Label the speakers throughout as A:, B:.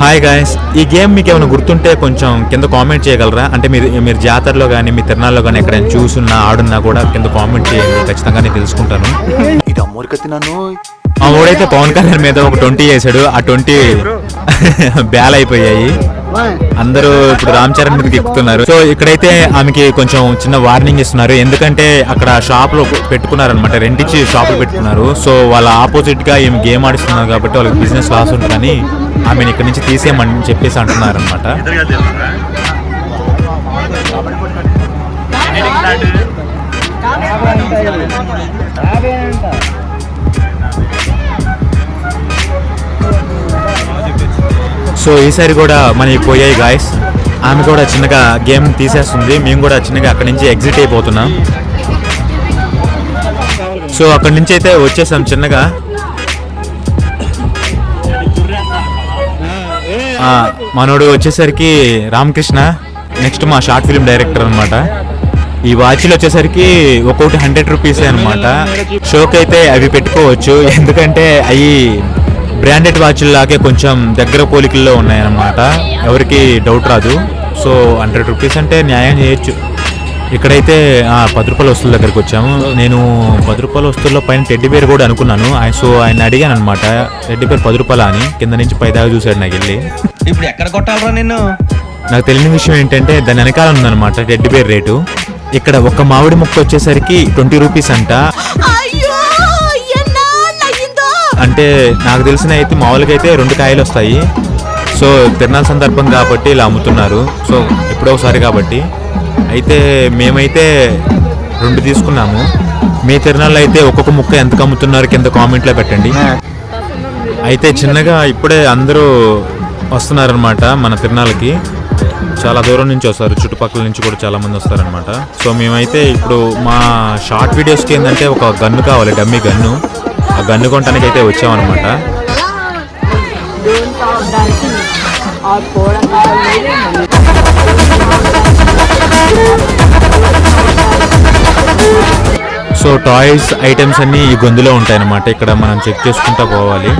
A: Hi guys, ఈ game మీకు ఏమైనా గుర్తుంటే కొంచెం కింద కామెంట్ చేయగలరా? అంటే మీరు జాతరలో కానీ మీ తిరణాల్లో కానీ ఎక్కడైనా చూసున్నా ఆడున్నా కూడా కింద కామెంట్ చేయండి, ఖచ్చితంగా నేను తెలుసుకుంటాను. ఆ ఓడైతే పవన్ కళ్యాణ్ మీద ఒక 20 చేశాడు, ఆ 20 బ్యాల్ అయిపోయాయి. అందరూ ఇప్పుడు రామ్ చరణ్ మీదకి ఎక్కుతున్నారు. సో ఇక్కడైతే ఆమెకి కొంచెం చిన్న వార్నింగ్ ఇస్తున్నారు, ఎందుకంటే అక్కడ షాపులు పెట్టుకున్నారనమాట, రెంటిచ్చి షాపులు పెట్టుకున్నారు. సో వాళ్ళ ఆపోజిట్ గా ఏమి గేమ్ ఆడిస్తున్నారు కాబట్టి వాళ్ళకి బిజినెస్ లాస్ ఉంటుందని ఆమెను ఇక్కడ నుంచి తీసేయమని చెప్పేసి అంటున్నారు అనమాట. సో ఈసారి కూడా మనకి పోయాయి గాయస్. ఆమె కూడా చిన్నగా గేమ్ తీసేస్తుంది, మేము కూడా చిన్నగా అక్కడి నుంచి ఎగ్జిట్ అయిపోతున్నాం. సో అక్కడి నుంచి అయితే వచ్చేసాం చిన్నగా. మనోడు వచ్చేసరికి రామకృష్ణ, నెక్స్ట్ మా షార్ట్ ఫిల్మ్ డైరెక్టర్ అనమాట. ఈ వాచ్లు వచ్చేసరికి ఒక్కొక్కటి 100 రూపీసే అనమాట. షోకి అయితే అవి పెట్టుకోవచ్చు, ఎందుకంటే అవి బ్రాండెడ్ వాచ్లు లాగే కొంచెం దగ్గర పోలికల్లో ఉన్నాయన్నమాట, ఎవరికి డౌట్ రాదు. సో 100 రూపీస్ అంటే న్యాయం చేయొచ్చు. ఇక్కడైతే 10 రూపాయల వస్తువుల దగ్గరికి వచ్చాము. నేను 10 రూపాయల వస్తువుల్లో పైన టెడ్డీ బేర్ కూడా అనుకున్నాను. సో ఆయన అడిగాను అనమాట, టెడ్డీ బేర్ 10 రూపాయల అని. కింద నుంచి పైదాకా చూశాడు నాకు వెళ్ళి.
B: ఇప్పుడు ఎక్కడ కొట్టాలరా నిన్ను?
A: నాకు తెలియని విషయం ఏంటంటే దాని వెనకాల ఉందన్నమాట టెడ్డీ బేర్ రేటు. ఇక్కడ ఒక్క మామిడి ముక్క వచ్చేసరికి 20 రూపీస్ అంట. అంటే నాకు తెలిసిన అయితే మామూలుగా అయితే 2 కాయలు వస్తాయి. సో తిరణాల సందర్భం కాబట్టి ఇలా అమ్ముతున్నారు. సో ఎప్పుడో ఒకసారి కాబట్టి. అయితే మేమైతే 2 తీసుకున్నాము. మీ తిరణాల్లో అయితే ఒక్కొక్క ముక్క ఎంతకు అమ్ముతున్నారు కింద కామెంట్లో పెట్టండి. అయితే చిన్నగా ఇప్పుడే అందరూ వస్తున్నారనమాట మన తిరణాలకి. చాలా దూరం నుంచి వస్తారు, చుట్టుపక్కల నుంచి కూడా చాలా మంది వస్తారనమాట. సో మేమైతే ఇప్పుడు మా షార్ట్ వీడియోస్కి ఏంటంటే ఒక గన్ను కావాలి, డమ్మీ గన్ను. ఆ గన్ను కొనడానికి అయితే వచ్చామన్నమాట. సో టాయ్స్ ఐటమ్స్ అన్నీ ఈ గొంతులో ఉంటాయన్నమాట. ఇక్కడ మనం చెక్ చేసుకుంటూ పోవాలి.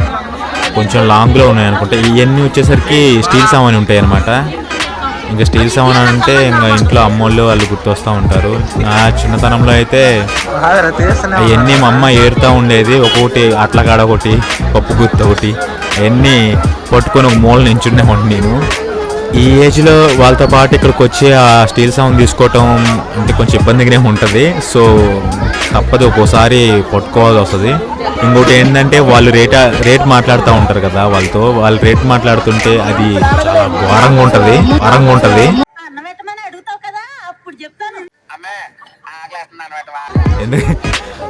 A: కొంచెం లాంగ్లో ఉన్నాయనుకుంటా. ఇవన్నీ వచ్చేసరికి స్టీల్ సామాన్ ఉంటాయి అన్నమాట. ఇంకా స్టీల్ సామాన్ అంటే ఇంకా ఇంట్లో అమ్మోళ్ళు వాళ్ళు గుర్తొస్తూ ఉంటారు. నా చిన్నతనంలో అయితే అవన్నీ మా అమ్మ ఏరుతూ ఉండేది. ఒక్కొక్కటి అట్లకాడ ఒకటి, పప్పు గుర్తు ఒకటి, అవన్నీ పట్టుకొని ఒక మూల నించుండేవాడిని నేను. ఈ ఏజ్లో వాళ్ళతో పాటు ఇక్కడికి వచ్చి ఆ స్టీల్ సామాన్ తీసుకోవటం అంటే కొంచెం ఇబ్బందిగానే ఉంటుంది. సో తప్పదు, ఒక్కోసారి పట్టుకోవాల్సి వస్తుంది. ఇంకోటి ఏంటంటే వాళ్ళు రేట్ మాట్లాడుతూ ఉంటారు కదా, వాళ్ళు రేట్ మాట్లాడుతుంటే అది చాలా ఘోరంగా ఉంటుంది.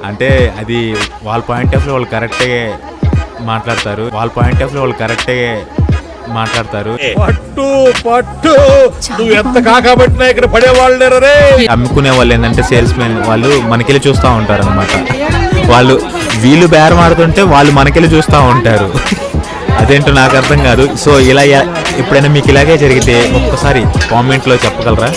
A: అంటే అది వాళ్ళ పాయింట్ ఆఫ్ వాళ్ళు కరెక్టే మాట్లాడతారు. పట్టు నువ్వు ఎంత కాకబట్టినా ఇక్కడ పడేవాళ్ళు. అమ్ముకునే వాళ్ళు ఏంటంటే సేల్స్ మెన్ వాళ్ళు మనకెళ్ళి చూస్తూ ఉంటారు అనమాట. వీళ్ళు బేరం ఆడుతుంటే వాళ్ళు మనకెళ్ళి చూస్తూ ఉంటారు. అదేంటో నాకు అర్థం కాదు. సో ఇలా ఎప్పుడైనా మీకు ఇలాగే జరిగితే ఒక్కసారి కామెంట్లో చెప్పగలరా?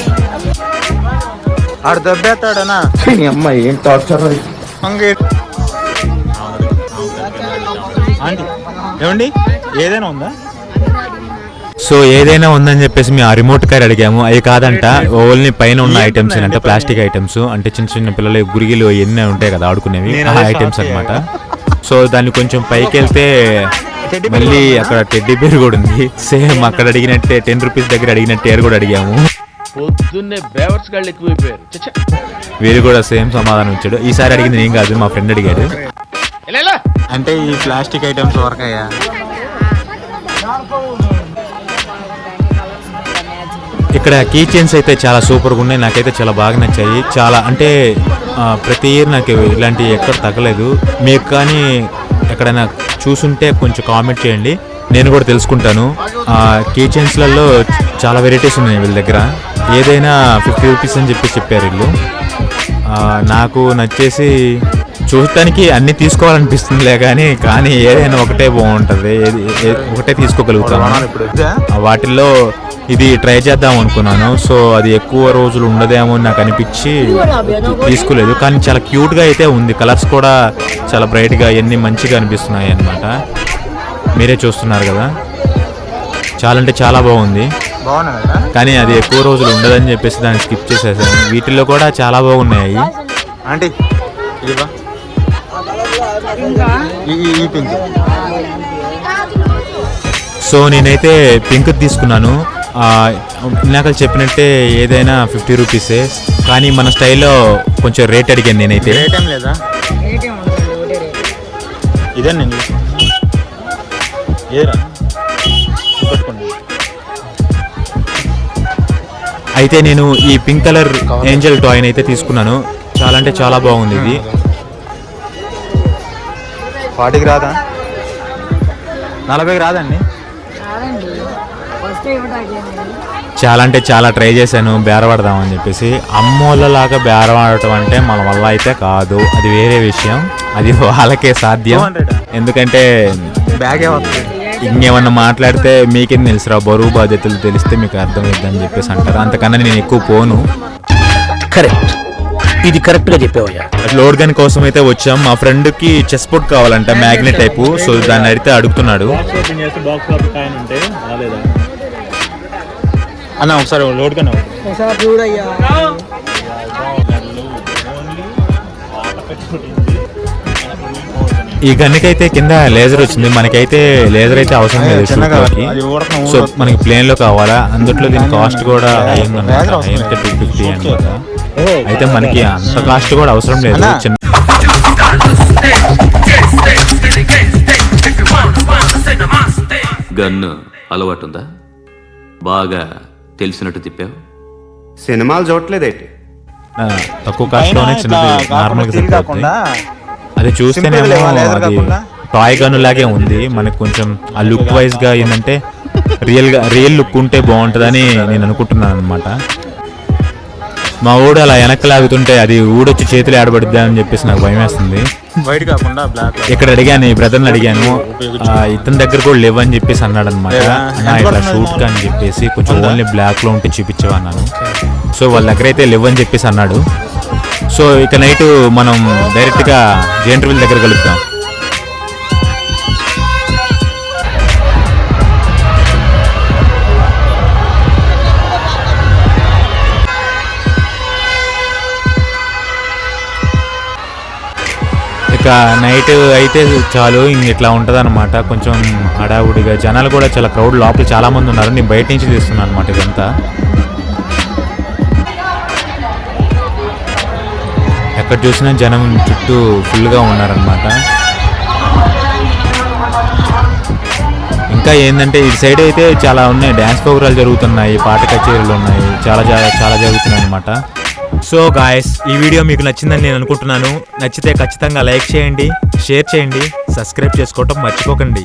A: ఏమండి ఏదైనా ఉందా? సో ఏదైనా ఉందని చెప్పేసి మేము ఆ రిమోట్ కార్ అడిగాము. అవి కాదంట, ఓన్లీ పైన ఉన్న ఐటమ్స్ అంటే ప్లాస్టిక్ ఐటమ్స్, అంటే చిన్న చిన్న పిల్లలు గురిగిలు ఎన్ని ఉంటాయి కదా ఆడుకునేవి, ఆ ఐటమ్స్ అనమాట. సో దాన్ని కొంచెం పైకి వెళ్తే మళ్ళీ అక్కడ టెడ్డీ బేర్ కూడా ఉంది. సేమ్ అక్కడ అడిగినట్టే 10 రూపీస్ దగ్గర అడిగినట్టే కూడా అడిగాము. వీరు కూడా సేమ్ సమాధానం ఇచ్చాడు. ఈసారి అడిగింది నేను కాదు, మా ఫ్రెండ్ అడిగాడు. అంటే ఈ ప్లాస్టిక్ ఐటమ్స్ వరకయ్యా. ఇక్కడ కీ చైన్స్ అయితే చాలా సూపర్గా ఉన్నాయి, నాకైతే చాలా బాగా నచ్చాయి. చాలా అంటే ప్రతి ఇయర్ నాకు ఇలాంటివి ఎక్కడ తగ్గలేదు. మీకు కానీ ఎక్కడైనా చూసుంటే కొంచెం కామెంట్ చేయండి, నేను కూడా తెలుసుకుంటాను. కీ చైన్స్లలో చాలా వెరైటీస్ ఉన్నాయి వీళ్ళ దగ్గర. ఏదైనా 50 రూపీస్ అని చెప్పారు వీళ్ళు. నాకు నచ్చేసి చూడటానికి అన్నీ తీసుకోవాలనిపిస్తుందిలే కానీ ఏదైనా ఒకటే బాగుంటుంది, ఒకటే తీసుకోగలుగుతాను. వాటిల్లో ఇది ట్రై చేద్దాం అనుకున్నాను. సో అది ఎక్కువ రోజులు ఉండదేమో నాకు అనిపించి తీసుకోలేదు. కానీ చాలా క్యూట్గా అయితే ఉంది. కలర్స్ కూడా చాలా బ్రైట్గా ఎన్ని మంచిగా అనిపిస్తున్నాయి అన్నమాట. మీరే చూస్తున్నారు కదా. చాలా అంటే చాలా బాగుంది.
C: బాగున్నా కదా.
A: కానీ అది ఎక్కువ రోజులు ఉండదని చెప్పేసి దాన్ని స్కిప్ చేసేసాను. వీటిల్లో కూడా చాలా బాగున్నాయి.
C: ఆంటీ ఇదిగో ఈ పింక్.
A: సో నేనైతే పింక్ తీసుకున్నాను. ఇందాక చెప్పినట్టే ఏదైనా 50 రూపీసే, కానీ మన స్టైల్లో కొంచెం రేట్ అడిగాను నేనైతే.
C: రేట్ ఏం లేదా? ఇదే నేను ఏరా
A: అయితే నేను ఈ పింక్ కలర్ ఏంజల్ టాయ్ని అయితే తీసుకున్నాను. చాలా అంటే చాలా బాగుంది ఇది.
C: 40కి రాదా? 40కి రాదండి.
A: చాలా అంటే చాలా ట్రై చేశాను బేరపడదామని చెప్పేసి. అమ్మోళ్ళలాగా బేరవాడటం అంటే మన వల్ల అయితే కాదు, అది వేరే విషయం. అది వాళ్ళకే సాధ్యం. ఎందుకంటే
C: బ్యాగే వస్తుంది.
A: ఇంకేమన్నా మాట్లాడితే మీకేం తెలుసురా, బరువు బాధ్యతలు తెలిస్తే మీకు అర్థమైద్దని చెప్పేసి అంటారు. అంతకన్నా నేను ఎక్కువ పోను.
D: కరెక్ట్, ఇది కరెక్ట్ గా చెప్పావయ్యా.
A: లోడ్ గన్ కోసం అయితే వచ్చాం. మా ఫ్రెండ్ కి చెస్ బోర్డ్ కావాలంట, మ్యాగ్నెట్ టైపు. సో దాన్ని అడిగితే అడుగుతున్నాడు.
C: అన్న ఒకసారి లోడ్ కన్నా
A: ఈ గన్నుకైతే కింద లేజర్ వచ్చింది. మనకైతే లేజర్ అయితే అవసరం లేదు షూట్లోకి. సో మనకి ప్లేన్ లో కావాలా. అందుట్లో దీని కాస్ట్ కూడా అయ్యిందన్నమాట, 250 అనమాట. అయితే మనకి అంత కాస్ట్ కూడా అవసరం లేదు. చిన్న
E: గన్ను అలవాటుందా? బాగా తెలిసినట్టు తిప్పావు.
F: సినిమాలు చూడట్లేదేంటి?
A: తక్కువ కాస్ట్ లోనే చిన్నది నార్మల్ గా సరిపోతుంది. అది చూస్తేనేమో అది టాయ్ గన్ లాగే ఉంది. మనకు కొంచెం ఆ లుక్ వైజ్ గా ఏంటంటే రియల్ లుక్ ఉంటే బాగుంటుందని నేను అనుకుంటున్నాను అనమాట. మా ఊడు అలా వెనక్కి లాగుతుంటే అది ఊడొచ్చి చేతులు ఆడబడిద్దా అని చెప్పేసి నాకు భయం వేస్తుంది.
C: వైట్ కాకుండా బ్లాక్.
A: ఇక్కడ అడిగాను, ఈ బ్రదర్ని అడిగాను, ఇతని దగ్గర కూడా లేవని చెప్పేసి అన్నాడు అనమాట. ఇట్లా షూట్ కా అని చెప్పేసి కొంచెం ఓన్లీ బ్లాక్ లో ఉంటే చూపించవన్నాను. సో వాళ్ళ దగ్గర అయితే లేవని చెప్పేసి అన్నాడు. సో ఇక నైట్ మనం డైరెక్ట్గా జేంట్రవిల్ దగ్గర కలుద్దాం. ఇక నైట్ అయితే చాలు, ఇంక ఇట్లా ఉంటుంది అనమాట. కొంచెం హడావుడిగా, జనాలు కూడా చాలా క్రౌడ్, లోపల చాలా మంది ఉన్నారు. నేను బయట నుంచి తీస్తున్నాను అనమాట ఇదంతా. ఎక్కడ చూసినా జనం చుట్టూ ఫుల్గా ఉన్నారనమాట. ఇంకా ఏంటంటే ఈ సైడ్ అయితే చాలా ఉన్నాయి, డ్యాన్స్ ప్రోగ్రాలు జరుగుతున్నాయి, పాట కచేరీలు ఉన్నాయి, చాలా చాలా జరుగుతున్నాయి అనమాట. సో గాయస్, ఈ వీడియో మీకు నచ్చిందని నేను అనుకుంటున్నాను. నచ్చితే ఖచ్చితంగా లైక్ చేయండి, షేర్ చేయండి, సబ్స్క్రైబ్ చేసుకోవటం మర్చిపోకండి.